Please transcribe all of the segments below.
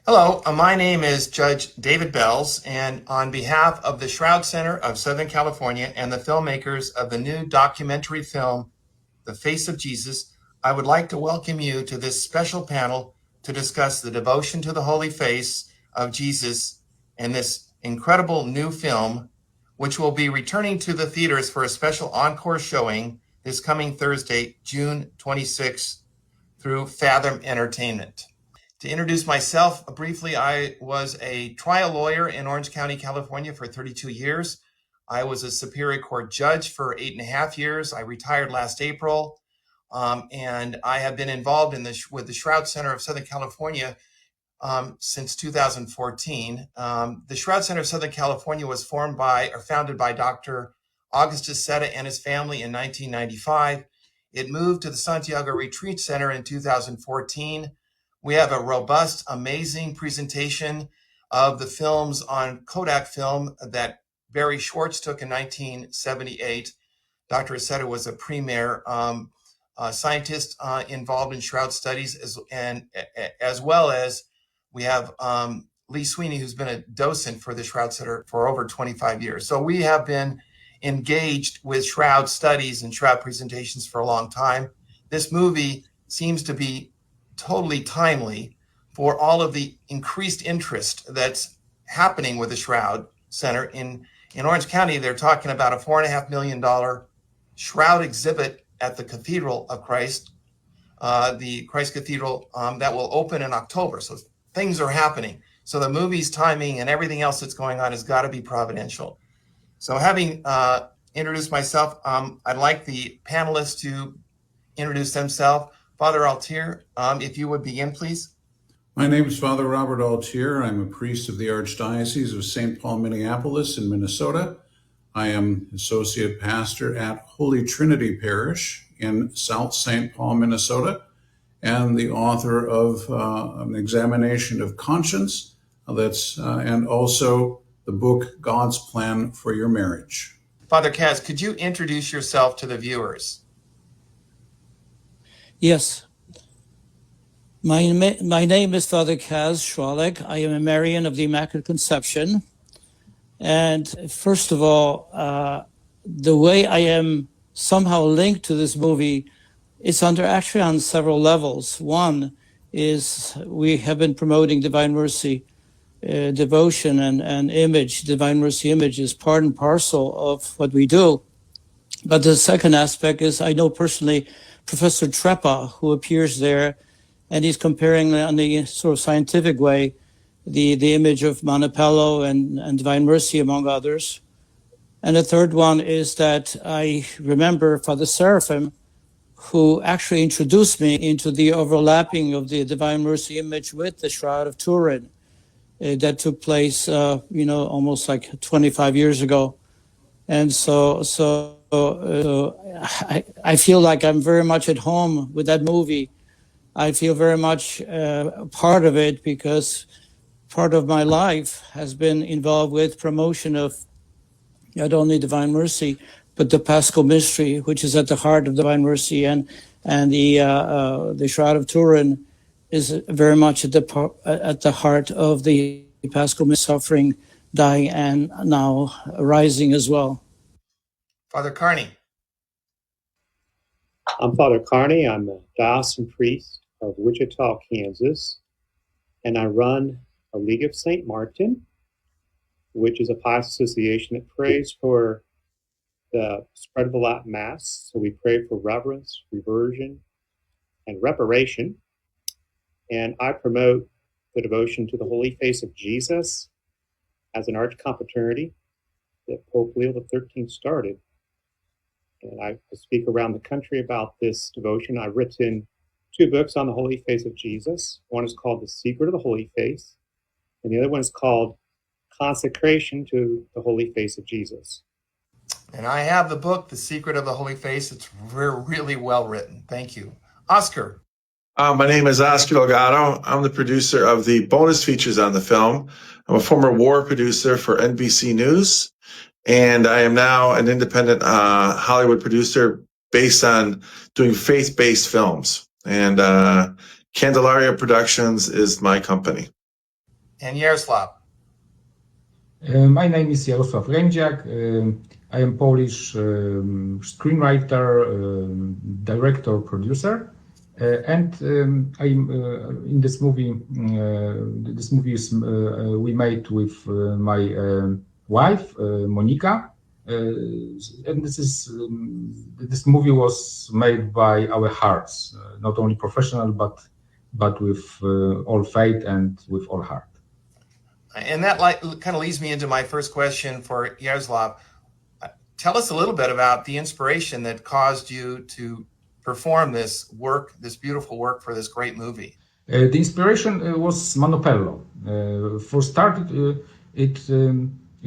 Hello, my name is Judge David Belz, and on behalf of the Shroud Center of Southern California and the filmmakers of the new documentary film, The Face of Jesus, I would like to welcome you to this special panel to discuss the devotion to the Holy Face of Jesus and this incredible new film, which will be returning to the theaters for a special encore showing this coming Thursday, June 26th, through Fathom Entertainment. To introduce myself briefly, I was a trial lawyer in Orange County, California for 32 years. I was a Superior Court judge for 8.5 years. I retired last April, and I have been involved with the Shroud Center of Southern California since 2014. The Shroud Center of Southern California was founded by Dr. Augustus Setta and his family in 1995. It moved to the Santiago Retreat Center in 2014. We have a robust, amazing presentation of the films on Kodak film that Barry Schwartz took in 1978. Dr. Setta was a premier scientist involved in Shroud studies, as well as we have Lee Sweeney, who's been a docent for the Shroud Center for over 25 years. So we have been engaged with Shroud studies and Shroud presentations for a long time. This movie seems to be totally timely for all of the increased interest that's happening with the Shroud Center. In Orange County, they're talking about a $4.5 million Shroud exhibit at the Cathedral of Christ, the Christ Cathedral, that will open in October. So things are happening. So the movie's timing and everything else that's going on has got to be providential. So having introduced myself, I'd like the panelists to introduce themselves. Father Altier, if you would begin, please. My name is Father Robert Altier. I'm a priest of the Archdiocese of St. Paul, Minneapolis in Minnesota. I am associate pastor at Holy Trinity Parish in South St. Paul, Minnesota, and the author of an examination of conscience and also the book God's Plan for Your Marriage. Father Kaz, could you introduce yourself to the viewers? Yes. My name is Father Kaz Schwalek. I am a Marian of the Immaculate Conception. And first of all, the way I am somehow linked to this movie, it's actually on several levels. One is we have been promoting Divine Mercy devotion and image. Divine Mercy image is part and parcel of what we do. But the second aspect is I know personally Professor Treppa, who appears there, and he's comparing on the sort of scientific way the image of Manoppello and Divine Mercy, among others. And the third one is that I remember Father Seraphim, who actually introduced me into the overlapping of the Divine Mercy image with the Shroud of Turin that took place, almost like 25 years ago. And so I feel like I'm very much at home with that movie. I feel very much part of it because part of my life has been involved with promotion of not only Divine Mercy, but the Paschal Mystery, which is at the heart of Divine Mercy, and the Shroud of Turin is very much at the heart of the Paschal Mystery, suffering, dying, and now rising as well. Father Carney. I'm Father Carney. I'm a diocesan priest of Wichita, Kansas, and I run a League of St. Martin, which is a pious association that prays for the spread of the Latin Mass. So we pray for reverence, reversion, and reparation. And I promote the devotion to the Holy Face of Jesus as an arch-confraternity that Pope Leo XIII started. And I speak around the country about this devotion. I've written 2 books on the Holy Face of Jesus. One is called The Secret of the Holy Face, and the other one is called Consecration to the Holy Face of Jesus. And I have the book, The Secret of the Holy Face. It's really well written. Thank you. Oscar. My name is Oscar Delgado. I'm the producer of the bonus features on the film. I'm a former war producer for NBC News, and I am now an independent Hollywood producer based on doing faith-based films. And Candelaria Productions is my company. And Yaroslav. My name is Jarosław Rędziak. I am Polish screenwriter, director, producer, and I'm in this movie. This movie is we made with my wife Monika, and this movie was made by our hearts, not only professional but with all faith and with all heart. And that kind of leads me into my first question for Yaroslav. Tell us a little bit about the inspiration that caused you to perform this work, this beautiful work for this great movie. The inspiration was Manoppello. For start, it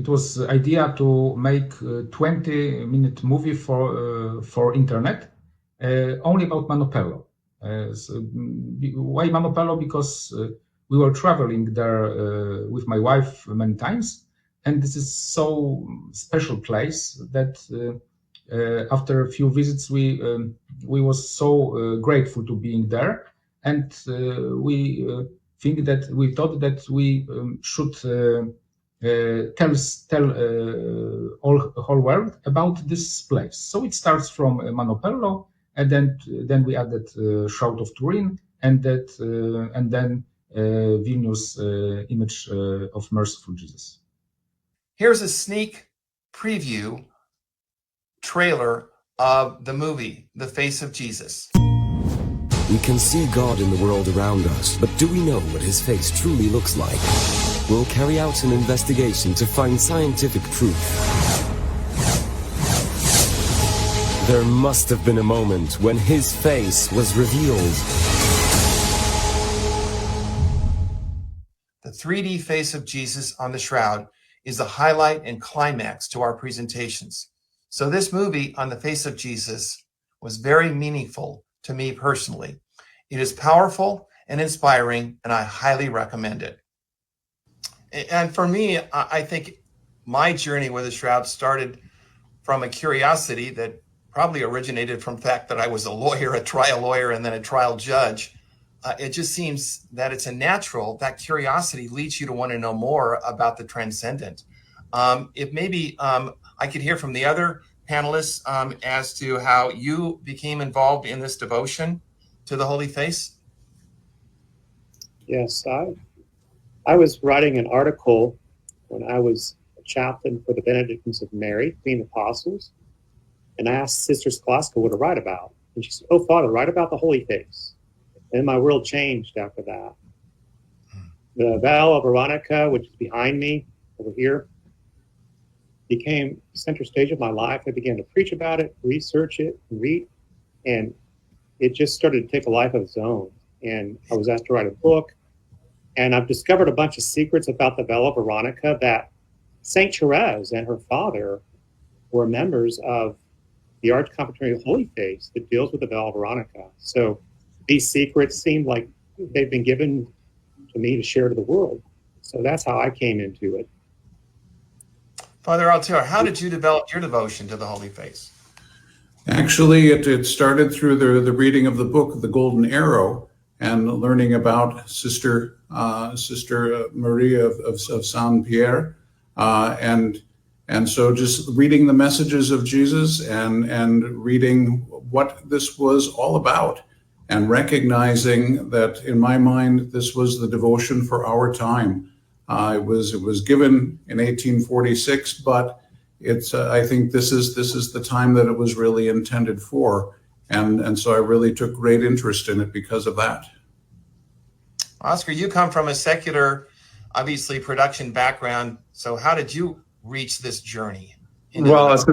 was idea to make a 20-minute movie for internet only about Manoppello. Why Manoppello? Because we were traveling there with my wife many times, and this is so special place that after a few visits we was so grateful to being there, and we thought that we should tell whole world about this place. So it starts from Manoppello, and then we added Shroud of Turin, and then Vilnius image of merciful Jesus. Here's a sneak preview trailer of the movie, The Face of Jesus. We can see God in the world around us, but do we know what his face truly looks like? We'll carry out an investigation to find scientific proof. There must have been a moment when his face was revealed. The 3D face of Jesus on the shroud is the highlight and climax to our presentations. So this movie on the face of Jesus was very meaningful to me personally. It is powerful and inspiring, and I highly recommend it. And for me, I think my journey with the shroud started from a curiosity that probably originated from the fact that I was a lawyer, a trial lawyer, and then a trial judge. It just seems that it's a natural, that curiosity leads you to want to know more about the transcendent. If maybe I could hear from the other panelists as to how you became involved in this devotion to the Holy Face. Yes, I was writing an article when I was a chaplain for the Benedictines of Mary, Queen Apostles, and I asked Sister Scholastica what to write about. And she said, "Oh, Father, write about the Holy Face." And my world changed after that. The Veil of Manoppello, which is behind me over here, became center stage of my life. I began to preach about it, research it, read, and it just started to take a life of its own. And I was asked to write a book, and I've discovered a bunch of secrets about the Veil of Manoppello that Saint Therese and her father were members of the Archconfraternity of the Holy Face that deals with the Veil of Manoppello. So these secrets seem like they've been given to me to share to the world. So that's how I came into it. Father Altier, how did you develop your devotion to the Holy Face? Actually, it started through the reading of the book, The Golden Arrow, and learning about Sister Maria of Saint Pierre, and so just reading the messages of Jesus and reading what this was all about, and recognizing that in my mind this was the devotion for our time. It was given in 1846, but it's I think this is the time that it was really intended for, and so I really took great interest in it because of that. Oscar, you come from a secular, obviously, production background. So how did you reach this journey? Well, that's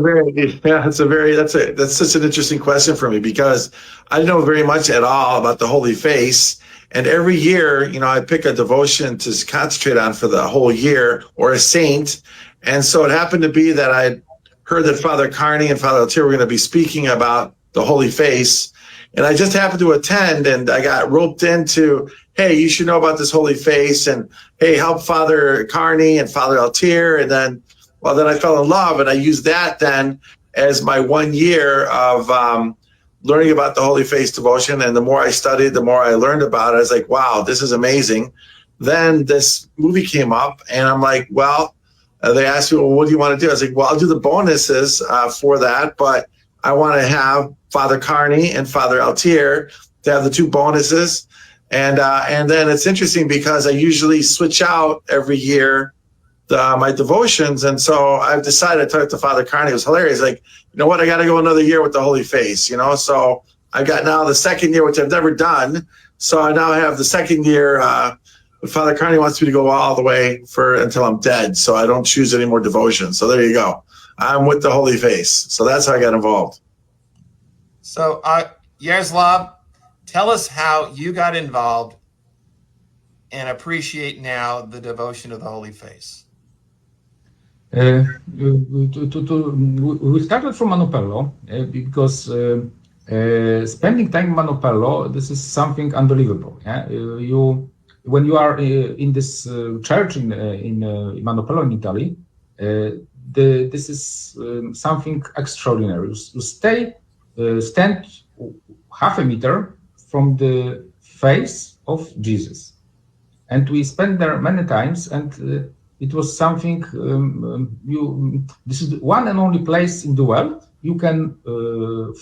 such an interesting question for me, because I didn't know very much at all about the Holy Face. And every year, I pick a devotion to concentrate on for the whole year, or a saint. And so it happened to be that I heard that Father Carney and Father Altier were going to be speaking about the Holy Face. And I just happened to attend, and I got roped into, hey, you should know about this Holy Face, and hey, help Father Carney and Father Altier. And then I fell in love, and I used that then as my 1 year of learning about the Holy Face devotion. And the more I studied, the more I learned about it. I was like, wow, this is amazing. then this movie came up, and I'm like, well, they asked me, well, what do you want to do? I was like, well, I'll do the bonuses for that, but I want to have Father Carney and Father Altier to have the two bonuses. And then it's interesting because I usually switch out every year my devotions. And so I've decided, I talked to Father Carney, it was hilarious. Like, you know what, I got to go another year with the Holy Face, you know? So I got now the second year, which I've never done. So I now have the second year, Father Carney wants me to go all the way until I'm dead. So I don't choose any more devotions. So there you go. I'm with the Holy Face. So that's how I got involved. So Jaroslav, tell us how you got involved and appreciate now the devotion of the Holy Face. We started from Manoppello because spending time in Manoppello, this is something unbelievable. Yeah? When you are in this church in Manoppello in Italy, this is something extraordinary. You stand half a meter from the face of Jesus, and we spent there many times, and it was something. This is one and only place in the world you can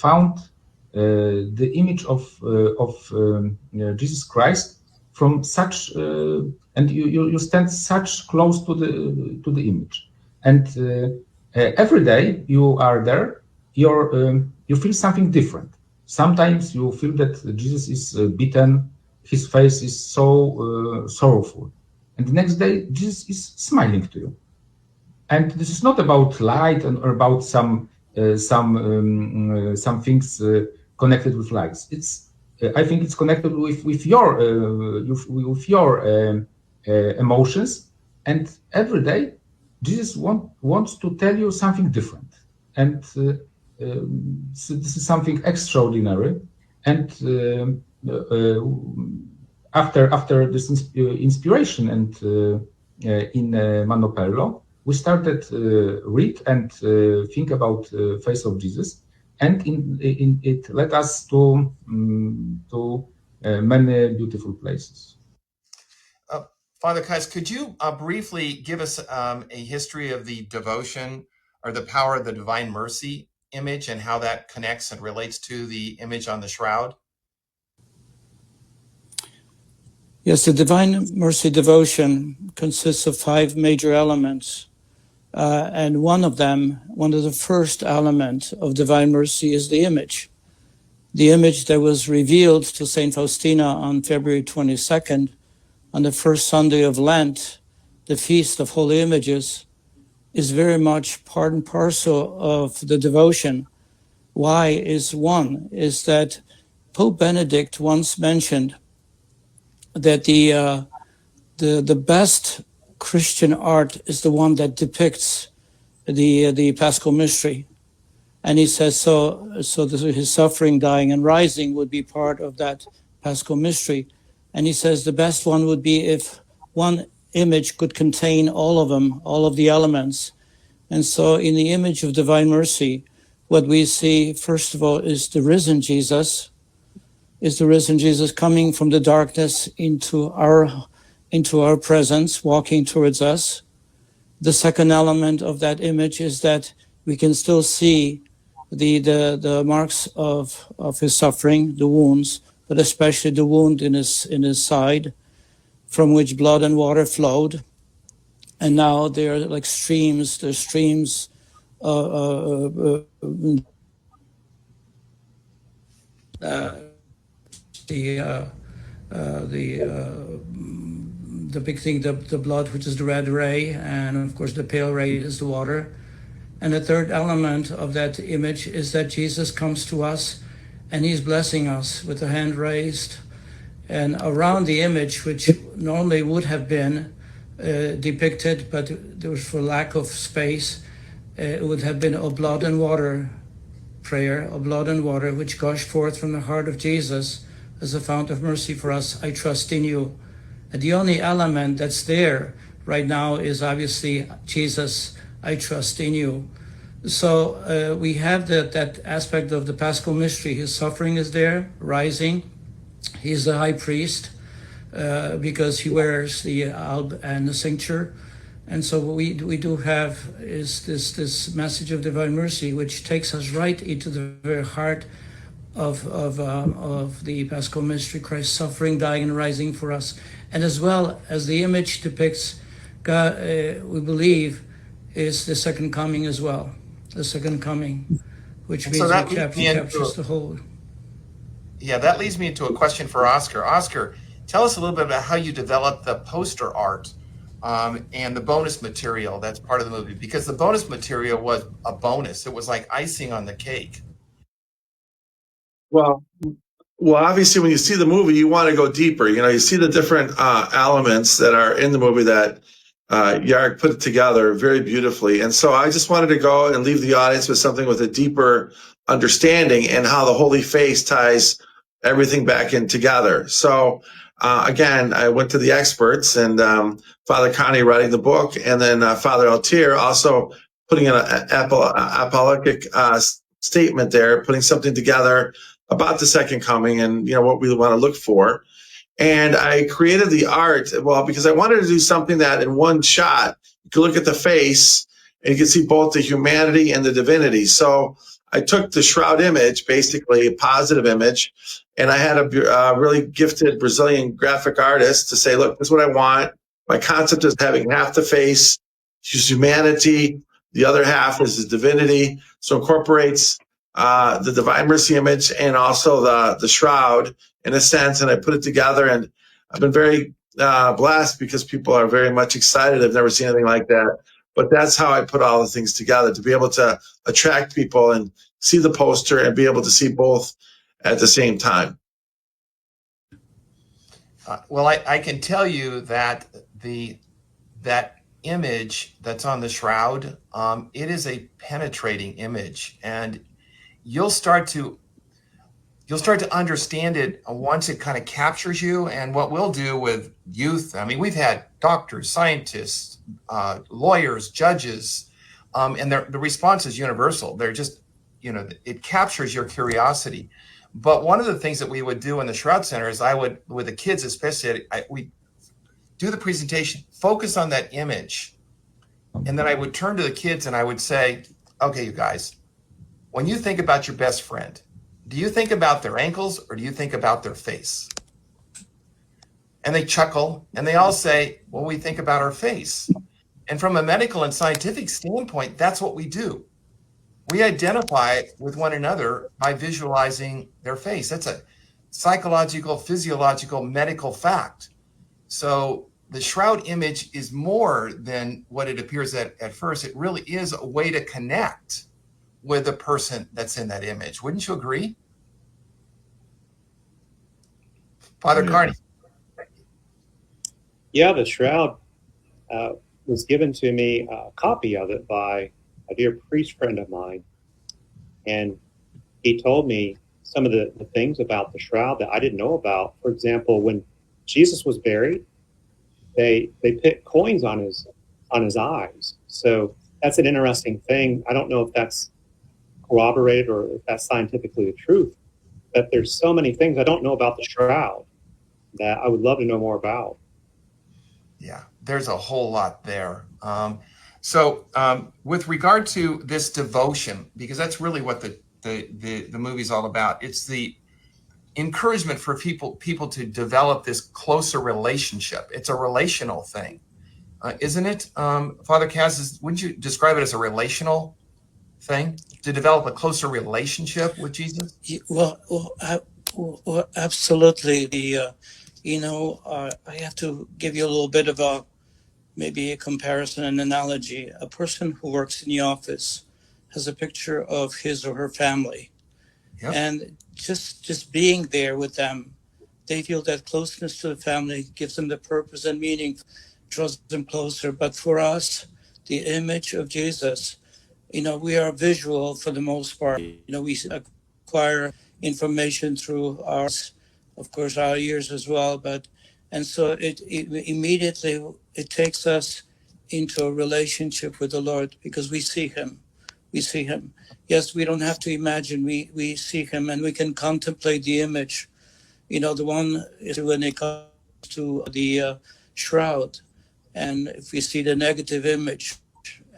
found the image of Jesus Christ from such, and you stand such close to the image, and every day you are there, you feel something different. Sometimes you feel that Jesus is beaten, his face is so sorrowful, and the next day Jesus is smiling to you. And this is not about light or about some things connected with lights. I think it's connected with your emotions, and every day Jesus wants to tell you something different, and so this is something extraordinary. And after this inspiration and in Manoppello, we started read and think about face of Jesus, and it led us to many beautiful places. Father Kais, could you briefly give us a history of the devotion or the power of the Divine Mercy image and how that connects and relates to the image on the shroud? Yes, the Divine Mercy devotion consists of 5 major elements. And one of the first element of Divine Mercy is the image. The image that was revealed to St. Faustina on February 22nd, on the first Sunday of Lent, the Feast of Holy Images, is very much part and parcel of the devotion. Why is that Pope Benedict once mentioned that the best Christian art is the one that depicts the Paschal Mystery. And he says so his suffering, dying, and rising would be part of that Paschal Mystery. And he says the best one would be if one image could contain all of them, all of the elements. And so in the image of Divine Mercy, what we see, first of all, is the risen Jesus coming from the darkness into our presence, walking towards us. The second element of that image is that we can still see the marks of his suffering, the wounds, but especially the wound in his side, from which blood and water flowed. And now there are like streams. There's streams. The big thing, the blood, which is the red ray, and of course the pale ray is the water. And the third element of that image is that Jesus comes to us and he's blessing us with the hand raised. And around the image, which normally would have been depicted, but there was for lack of space, it would have been a blood and water prayer, a blood and water which gushed forth from the heart of Jesus as a fount of mercy for us. I trust in you. And the only element that's there right now is obviously Jesus, I trust in you. So we have that aspect of the Paschal Mystery. His suffering is there, rising. He's the high priest. because he wears the alb and the cincture. And so what we do have is this message of divine mercy, which takes us right into the very heart of the Paschal mystery, Christ suffering, dying, and rising for us. And as well as the image depicts God, we believe, is the second coming as well. The second coming, which means that it captures the whole. Yeah, that leads me into a question for Oscar. Oscar, tell us a little bit about how you developed the poster art and the bonus material that's part of the movie, because the bonus material was a bonus. It was like icing on the cake. Well, obviously, when you see the movie, you want to go deeper. You see the different elements that are in the movie that Jarek put together very beautifully. And so I just wanted to go and leave the audience with something with a deeper understanding and how the Holy Face ties everything back in together. So again, I went to the experts, and Father Connie writing the book, and then Father Altier also putting in an apologetic statement there, putting something together about the second coming and what we want to look for. And I created the art, well, because I wanted to do something that in one shot, you could look at the face and you can see both the humanity and the divinity. So I took the shroud image, basically a positive image, and I had a really gifted Brazilian graphic artist to say, look, this is what I want. My concept is having half the face is humanity, the other half is the divinity. So incorporates the Divine Mercy image and also the shroud in a sense, and I put it together, and I've been very blessed because people are very much excited. I've never seen anything like that, but that's how I put all the things together, to be able to attract people and see the poster and be able to see both at the same time. Well, I can tell you that that image that's on the shroud, it is a penetrating image, and you'll start to understand it once it kind of captures you. And what we'll do with youth, I mean, we've had doctors, scientists, lawyers, judges, and the response is universal. They're just, it captures your curiosity. But one of the things that we would do in the Shroud Center is with the kids especially, we do the presentation, focus on that image. And then I would turn to the kids and I would say, okay, you guys, when you think about your best friend, do you think about their ankles or do you think about their face? And they chuckle and they all say, well, we think about our face. And from a medical and scientific standpoint, that's what we do. We identify with one another by visualizing their face. That's a psychological, physiological, medical fact. So the shroud image is more than what it appears at first. It really is a way to connect with the person that's in that image. Wouldn't you agree? Father Carney. Yeah, the shroud was given to me, a copy of it by a dear priest friend of mine. And he told me some of the things about the shroud that I didn't know about. For example, when Jesus was buried, they put coins on his eyes. So that's an interesting thing. I don't know if that's corroborated or if that's scientifically the truth, but there's so many things I don't know about the shroud that I would love to know more about. Yeah, there's a whole lot there. So with regard to this devotion, because that's really what the movie's all about, it's the encouragement for people to develop this closer relationship. It's a relational thing, isn't it? Father Kaz, wouldn't you describe it as a relational thing, to develop a closer relationship with Jesus? Well, absolutely. I have to give you a little bit of maybe a comparison, an analogy. A person who works in the office has a picture of his or her family. Yep. And just being there with them, they feel that closeness to the family gives them the purpose and meaning, draws them closer. But for us, the image of Jesus, we are visual for the most part. We acquire information through our ears as well. And so it immediately takes us into a relationship with the Lord because we see him. Yes, we don't have to imagine. We see him, and we can contemplate the image. The one is when they come to the shroud, and if we see the negative image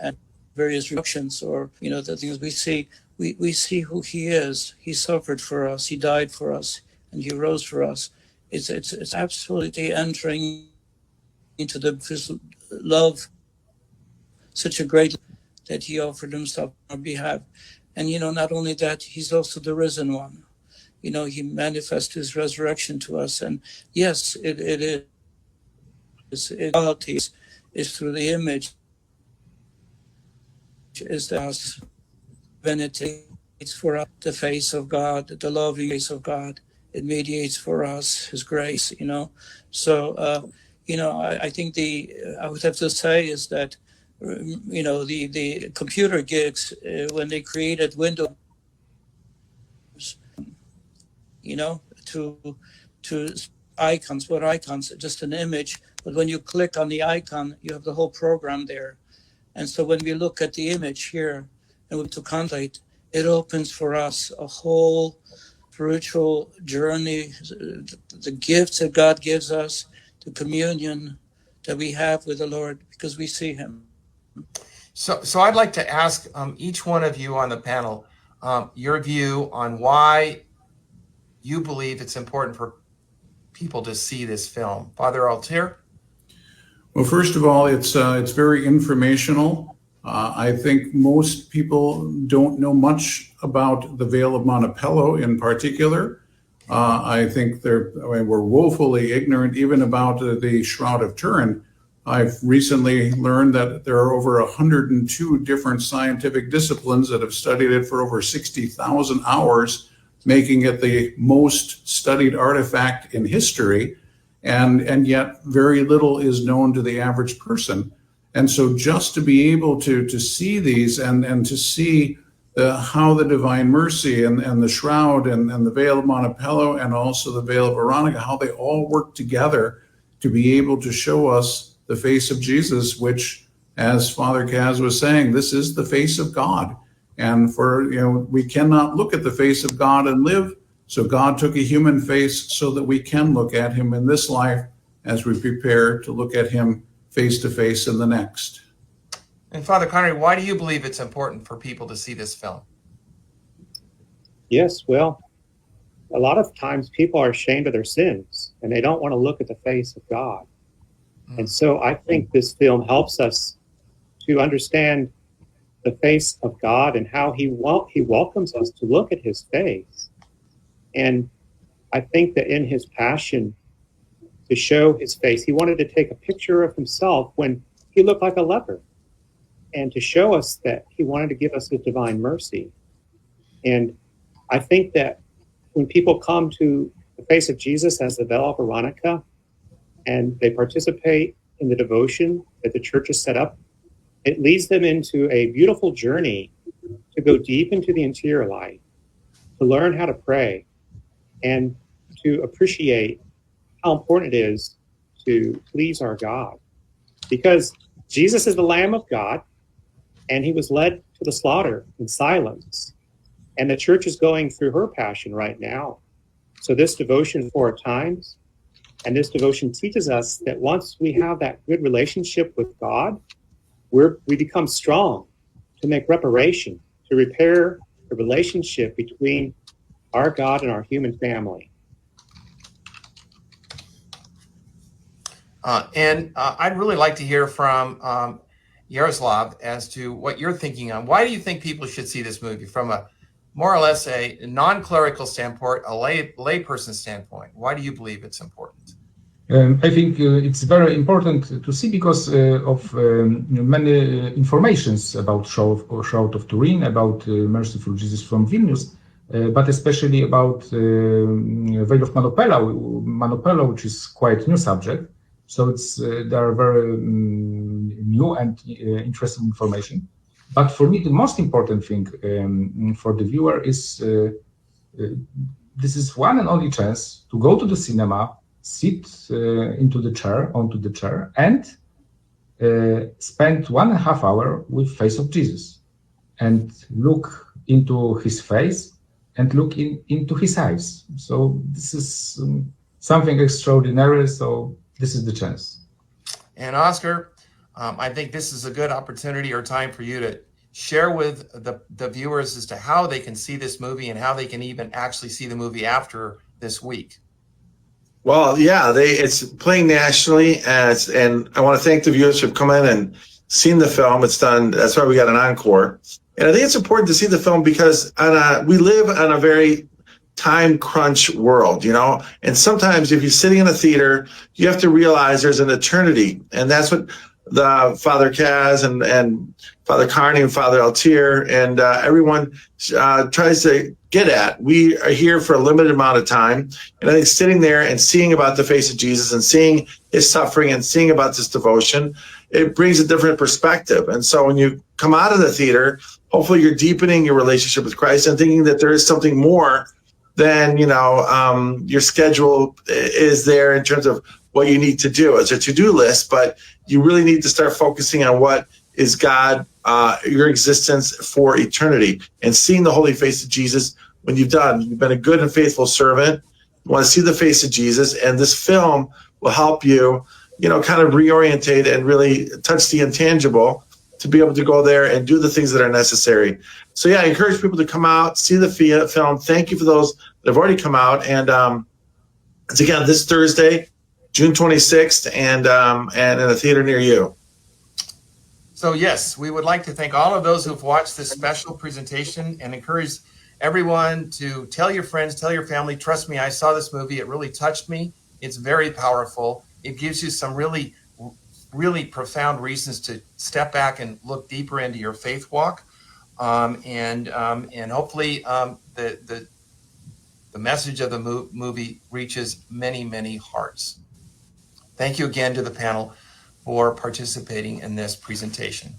and various reactions, or the things we see who he is. He suffered for us, he died for us, and he rose for us. It's absolutely entering into his love, such a great that he offered himself on our behalf. And not only that, he's also the risen one. He manifests his resurrection to us. And yes, it is. Reality is through the image, is the divinity. It's for us the face of God, the loving face of God. It mediates for us his grace, So, I think I would have to say is that, the computer geeks, when they created Windows, to icons, what icons? Just an image. But when you click on the icon, you have the whole program there. And so when we look at the image here and we to contemplate, it opens for us a whole spiritual journey, the gifts that God gives us, the communion that we have with the Lord because we see him. So I'd like to ask each one of you on the panel your view on why you believe it's important for people to see this film. Father Altair? Well, first of all, it's very informational. I think most people don't know much about the Veil of Manoppello in particular. I think we're woefully ignorant even about the Shroud of Turin. I've recently learned that there are over 102 different scientific disciplines that have studied it for over 60,000 hours, making it the most studied artifact in history. And yet very little is known to the average person. And so just to be able to see these and to see how the Divine Mercy and the Shroud and the Veil of Manoppello and also the Veil of Veronica, how they all work together to be able to show us the face of Jesus, which, as Father Kaz was saying, this is the face of God. And we cannot look at the face of God and live. So God took a human face so that we can look at him in this life as we prepare to look at him face to face in the next. And Father Connery, why do you believe it's important for people to see this film? Yes, well, a lot of times people are ashamed of their sins and they don't want to look at the face of God. And so I think this film helps us to understand the face of God and how he welcomes us to look at his face. And I think that in his passion to show his face, he wanted to take a picture of himself when he looked like a leper and to show us that he wanted to give us his divine mercy. And I think that when people come to the face of Jesus as the Veil of Veronica and they participate in the devotion that the church has set up, it leads them into a beautiful journey to go deep into the interior life, to learn how to pray, and to appreciate how important it is to please our God. Because Jesus is the Lamb of God, and he was led to the slaughter in silence. And the church is going through her passion right now. So this devotion for our times, and this devotion teaches us that once we have that good relationship with God, we become strong to make reparation, to repair the relationship between our God and our human family. And I'd really like to hear from Yaroslav as to what you're thinking on. Why do you think people should see this movie from a more or less a non-clerical standpoint, a layperson standpoint? Why do you believe it's important? I think it's very important to see because of many informations about Shroud of Turin, about Merciful Jesus from Vilnius, but especially about Veil of Manoppello, which is quite new subject. So there are very new and interesting information. But for me, the most important thing for the viewer is this is one and only chance to go to the cinema, sit onto the chair, and spend 1.5 hours with face of Jesus, and look into his face and look into his eyes. So this is something extraordinary. So this is the chance. And Oscar, I think this is a good opportunity or time for you to share with the viewers as to how they can see this movie and how they can even actually see the movie after this week. Well, yeah, it's playing nationally, and I want to thank the viewers who have come in and seen the film. It's done. That's why we got an encore. And I think it's important to see the film because we live on a very time crunch world, and sometimes if you're sitting in a theater, you have to realize there's an eternity. And that's what the Father Kaz and Father Carney and Father Altier and everyone tries to get at. We are here for a limited amount of time. And I think sitting there and seeing about the face of Jesus and seeing his suffering and seeing about this devotion, it brings a different perspective. And so when you come out of the theater, hopefully you're deepening your relationship with Christ and thinking that there is something more than, your schedule is there in terms of what you need to do. It's a to-do list, but you really need to start focusing on what is God, your existence for eternity, and seeing the holy face of Jesus when you've been a good and faithful servant. You want to see the face of Jesus, and this film will help you, kind of reorientate and really touch the intangible to be able to go there and do the things that are necessary. So yeah, I encourage people to come out, see the film. Thank you for those that have already come out. And it's again this Thursday, June 26th, and in a theater near you. So yes, we would like to thank all of those who've watched this special presentation and encourage everyone to tell your friends, tell your family. Trust me, I saw this movie. It really touched me. It's very powerful. It gives you some really, really profound reasons to step back and look deeper into your faith walk. And hopefully the message of the movie reaches many, many hearts. Thank you again to the panel for participating in this presentation.